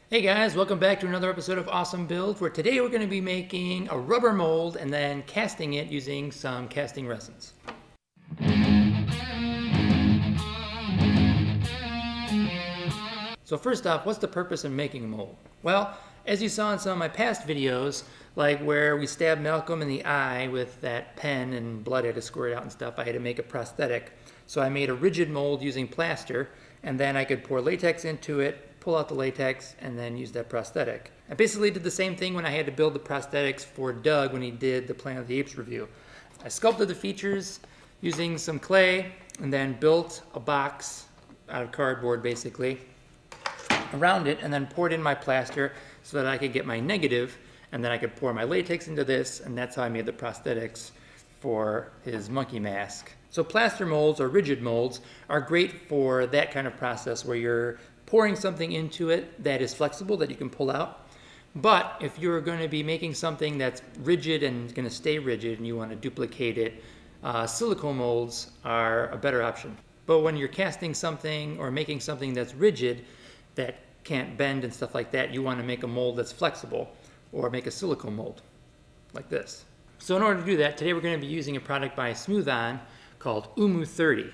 Hey guys, welcome back to another episode of Awesome Build, where today we're going to be making a rubber mold and then casting it using some casting resins. So first off, what's the purpose of making a mold? Well, as you saw in some of my past videos, like where we stabbed Malcolm in the eye with that pen and blood had to squirt out and stuff, I had to make a prosthetic. So I made a rigid mold using plaster, and then I could pour latex into it, pull out the latex, and then use that prosthetic. I basically did the same thing when I had to build the prosthetics for Doug when he did the Planet of the Apes review. I sculpted the features using some clay and then built a box out of cardboard basically around it, and then poured in my plaster so that I could get my negative, and then I could pour my latex into this, and that's how I made the prosthetics for his monkey mask. So plaster molds or rigid molds are great for that kind of process where you're pouring something into it that is flexible that you can pull out. But if you're going to be making something that's rigid and going to stay rigid and you want to duplicate it, silicone molds are a better option. But when you're casting something or making something that's rigid that can't bend and stuff like that, you want to make a mold that's flexible or make a silicone mold like this. So in order to do that, today we're going to be using a product by Smooth On called Umu 30.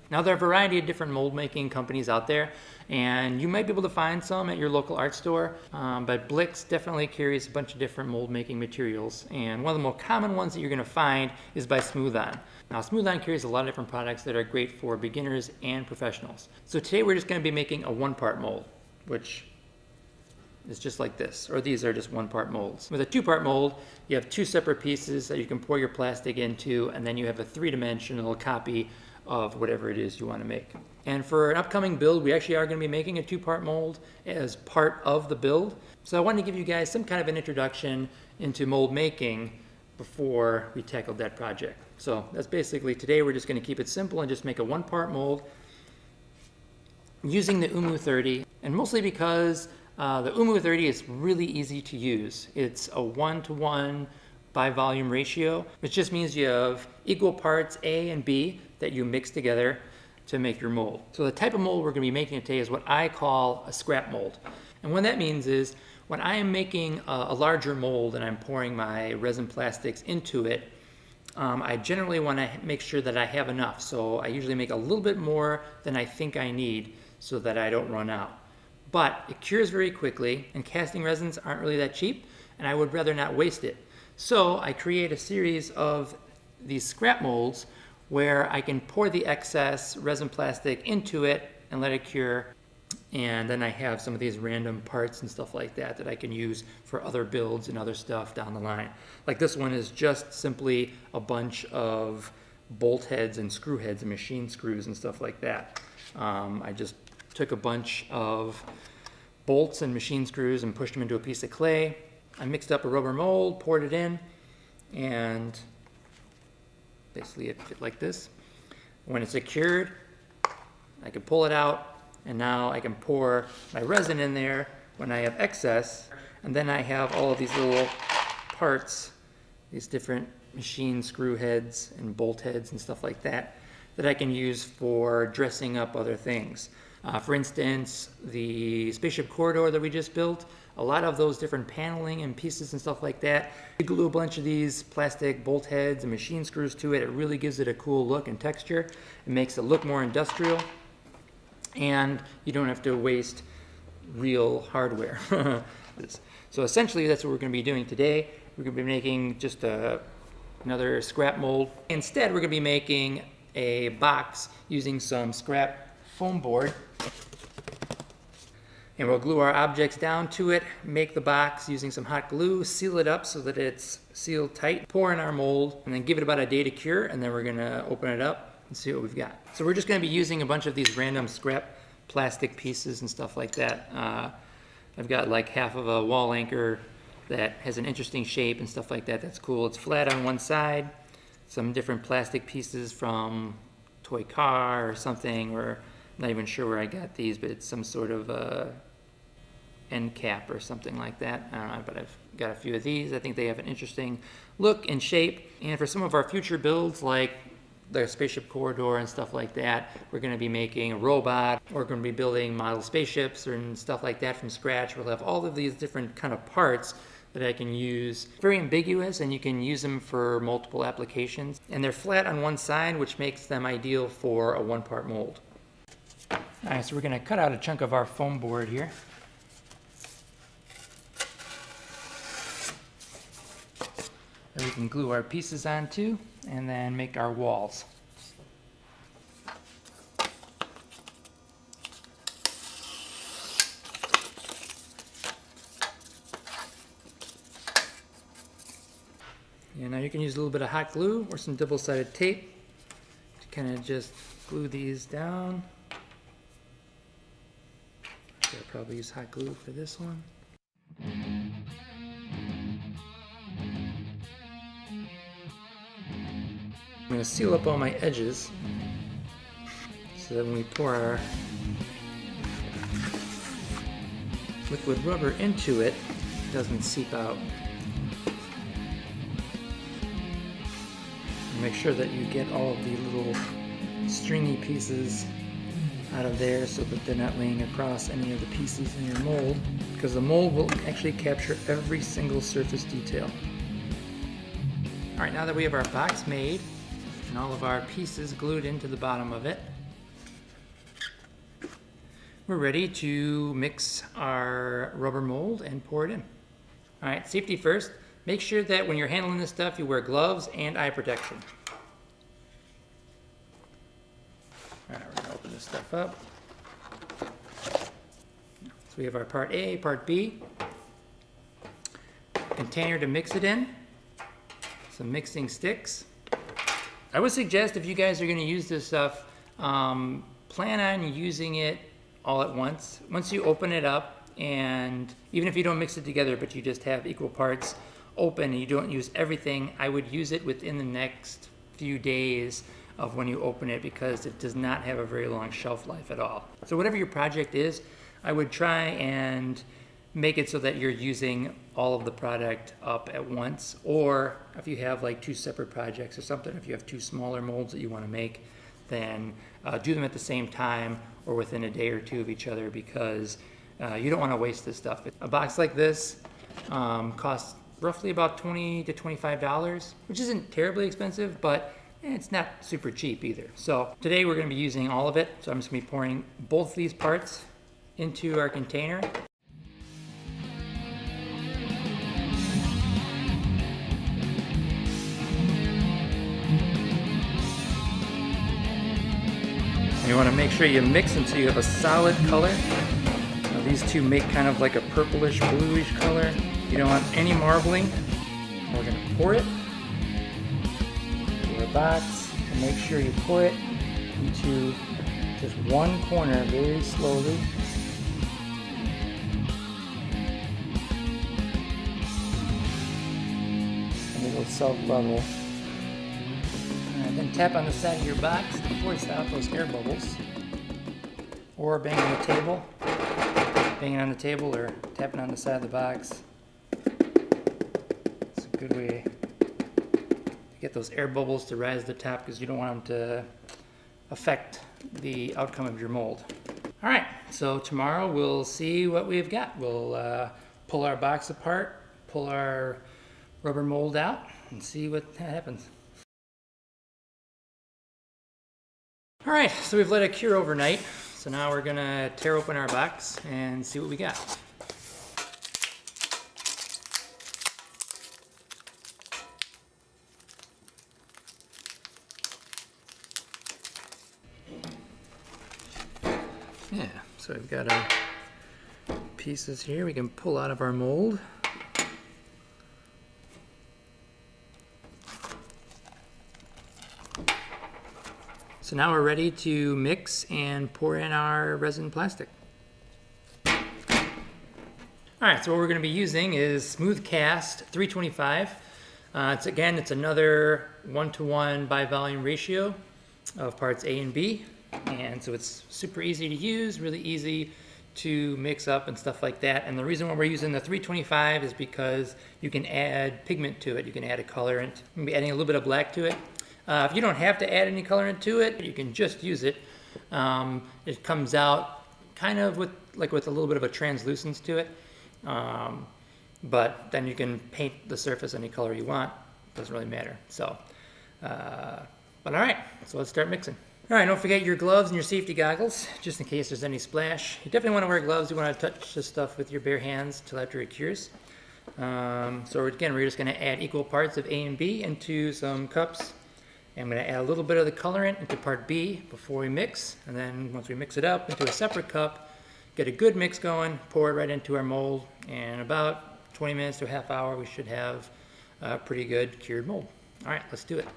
Now there are a variety of different mold making companies out there, and you might be able to find some at your local art store, but Blix definitely carries a bunch of different mold making materials, and one of the more common ones that you're going to find is by Smooth On. Now Smooth On carries a lot of different products that are great for beginners and professionals. So today we're just going to be making a one-part mold, which is just like this, or these are just one-part molds. With a two-part mold, you have two separate pieces that you can pour your plastic into, and then you have a three-dimensional copy of whatever it is you want to make. And for an upcoming build, we actually are going to be making a two-part mold as part of the build. So I wanted to give you guys some kind of an introduction into mold making before we tackled that project. So that's basically today we're just going to keep it simple and just make a one-part mold using the Umu 30, and mostly because the Umu 30 is really easy to use. It's a 1-to-1 by volume ratio, which just means you have equal parts A and B that you mix together to make your mold. So the type of mold we're going to be making today is what I call a scrap mold. And what that means is when I am making a larger mold and I'm pouring my resin plastics into it, I generally want to make sure that I have enough. So I usually make a little bit more than I think I need so that I don't run out. But it cures very quickly, and casting resins aren't really that cheap, and I would rather not waste it. So I create a series of these scrap molds where I can pour the excess resin plastic into it and let it cure, and then I have some of these random parts and stuff like that that I can use for other builds and other stuff down the line. Like this one is just simply a bunch of bolt heads and screw heads and machine screws and stuff like that. I just took a bunch of bolts and machine screws and pushed them into a piece of clay. I mixed up a rubber mold, poured it in, and basically it fit like this. When it's secured, I can pull it out, and now I can pour my resin in there when I have excess, and then I have all of these little parts, these different machine screw heads and bolt heads and stuff like that, that I can use for dressing up other things. For instance, the spaceship corridor that we just built, a lot of those different paneling and pieces and stuff like that, you glue a bunch of these plastic bolt heads and machine screws to it. It really gives it a cool look and texture. It makes it look more industrial, and you don't have to waste real hardware. So essentially that's what we're going to be doing today. We're going to be making just another scrap mold. Instead, we're going to be making a box using some scrap foam board, and we'll glue our objects down to it, make the box using some hot glue, seal it up so that it's sealed tight, pour in our mold, and then give it about a day to cure, and then we're going to open it up and see what we've got. So we're just going to be using a bunch of these random scrap plastic pieces and stuff like that. I've got like half of a wall anchor that has an interesting shape and stuff like that. That's cool. It's flat on one side. Some different plastic pieces from a toy car or something, or I'm not even sure where I got these, but it's some sort of end cap or something like that. I don't know, but I've got a few of these. I think they have an interesting look and shape. And for some of our future builds, like the spaceship corridor and stuff like that. We're going to be making a robot. We're going to be building model spaceships and stuff like that from scratch. We'll have all of these different kind of parts that I can use. Very ambiguous, and you can use them for multiple applications. And they're flat on one side, which makes them ideal for a one-part mold. All right, so we're going to cut out a chunk of our foam board here. That we can glue our pieces onto and then make our walls. And now you can use a little bit of hot glue or some double-sided tape to kind of just glue these down. I'll probably use hot glue for this one. I'm going to seal up all my edges so that when we pour our liquid rubber into it, it doesn't seep out. And make sure that you get all of the little stringy pieces out of there so that they're not laying across any of the pieces in your mold, because the mold will actually capture every single surface detail. All right, now that we have our box made and all of our pieces glued into the bottom of it, we're ready to mix our rubber mold and pour it in. All right, safety first. Make sure that when you're handling this stuff, you wear gloves and eye protection. All right, we're gonna open this stuff up. So we have our part A, part B, container to mix it in, some mixing sticks. I would suggest if you guys are gonna use this stuff, plan on using it all at once. Once you open it up, and even if you don't mix it together, but you just have equal parts open and you don't use everything, I would use it within the next few days of when you open it, because it does not have a very long shelf life at all. So whatever your project is, I would try and make it so that you're using all of the product up at once, or if you have like two separate projects or something, if you have two smaller molds that you want to make, then do them at the same time or within a day or two of each other, because you don't want to waste this stuff. A box like this costs roughly about $20 to $25, which isn't terribly expensive, but it's not super cheap either. So today we're going to be using all of it. So I'm just going to be pouring both these parts into our container. And you want to make sure you mix until you have a solid color. Now these two make kind of like a purplish bluish color. You don't want any marbling. We're going to pour it into our box, and make sure you pour it into just one corner very slowly. And it'll self-level. And then tap on the side of your box to force out those air bubbles. Or bang on the table. Banging on the table or tapping on the side of the box. It's a good way to get those air bubbles to rise to the top, because you don't want them to affect the outcome of your mold. All right, so tomorrow we'll see what we've got. We'll pull our box apart, pull our rubber mold out, and see what happens. All right, so we've let it cure overnight. So now we're gonna tear open our box and see what we got. Yeah, so we've got our pieces here we can pull out of our mold. So now we're ready to mix and pour in our resin plastic. All right, so what we're going to be using is Smooth Cast 325. It's another 1-to-1 by volume ratio of parts A and B. And so it's super easy to use, really easy to mix up and stuff like that. And the reason why we're using the 325 is because you can add pigment to it. You can add a colorant. I'm going to be adding a little bit of black to it. If you don't have to add any colorant to it, you can just use it. It comes out kind of with a little bit of a translucence to it. But then you can paint the surface any color you want. Doesn't really matter. So, but all right, so let's start mixing. All right, don't forget your gloves and your safety goggles, just in case there's any splash. You definitely want to wear gloves. You want to touch this stuff with your bare hands till after it cures. So again, we're just going to add equal parts of A and B into some cups. And I'm going to add a little bit of the colorant into part B before we mix. And then once we mix it up into a separate cup, get a good mix going, pour it right into our mold. And about 20 minutes to a half hour, we should have a pretty good cured mold. All right, let's do it.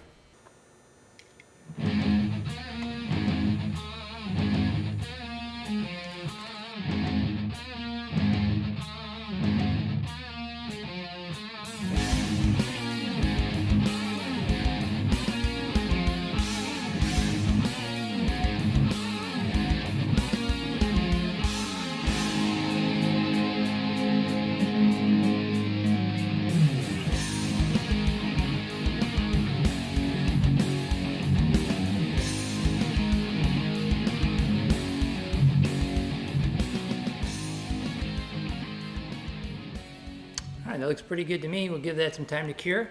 All right, that looks pretty good to me. We'll give that some time to cure.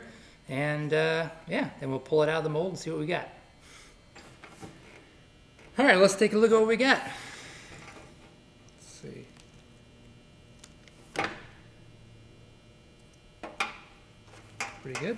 And yeah, then we'll pull it out of the mold and see what we got. All right, let's take a look at what we got. Let's see. Pretty good.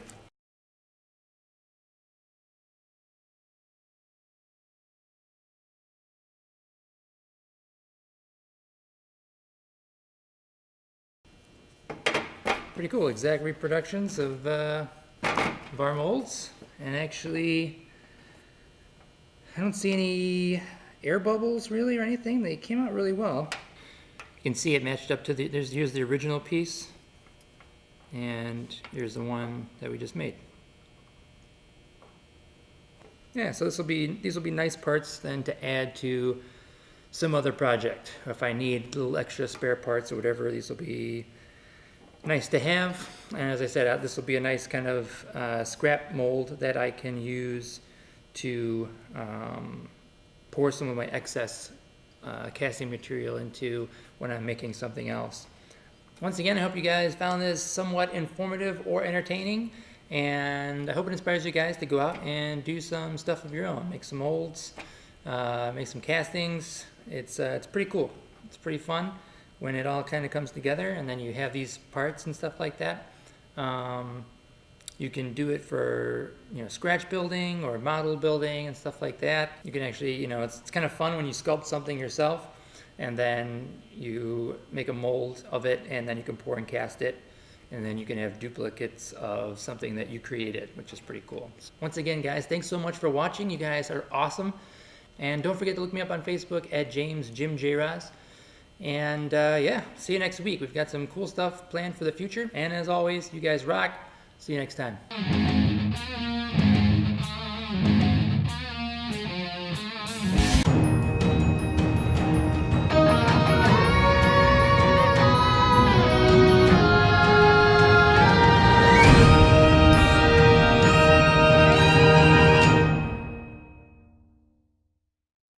Pretty cool, exact reproductions of our molds. And actually, I don't see any air bubbles really or anything. They came out really well. You can see it matched up to here's the original piece. And here's the one that we just made. Yeah, so these will be nice parts then to add to some other project. If I need little extra spare parts or whatever, these will be nice to have. And as I said, this will be a nice kind of scrap mold that I can use to pour some of my excess casting material into when I'm making something else. Once again, I hope you guys found this somewhat informative or entertaining, and I hope it inspires you guys to go out and do some stuff of your own. Make some molds, make some castings. It's pretty cool. It's pretty fun when it all kind of comes together, and then you have these parts and stuff like that. You can do it for scratch building or model building and stuff like that. You can actually, it's kind of fun when you sculpt something yourself, and then you make a mold of it, and then you can pour and cast it, and then you can have duplicates of something that you created, which is pretty cool. Once again, guys, thanks so much for watching. You guys are awesome, and don't forget to look me up on Facebook at James Jim J. Ross. And yeah, see you next week. We've got some cool stuff planned for the future. And as always, you guys rock. See you next time.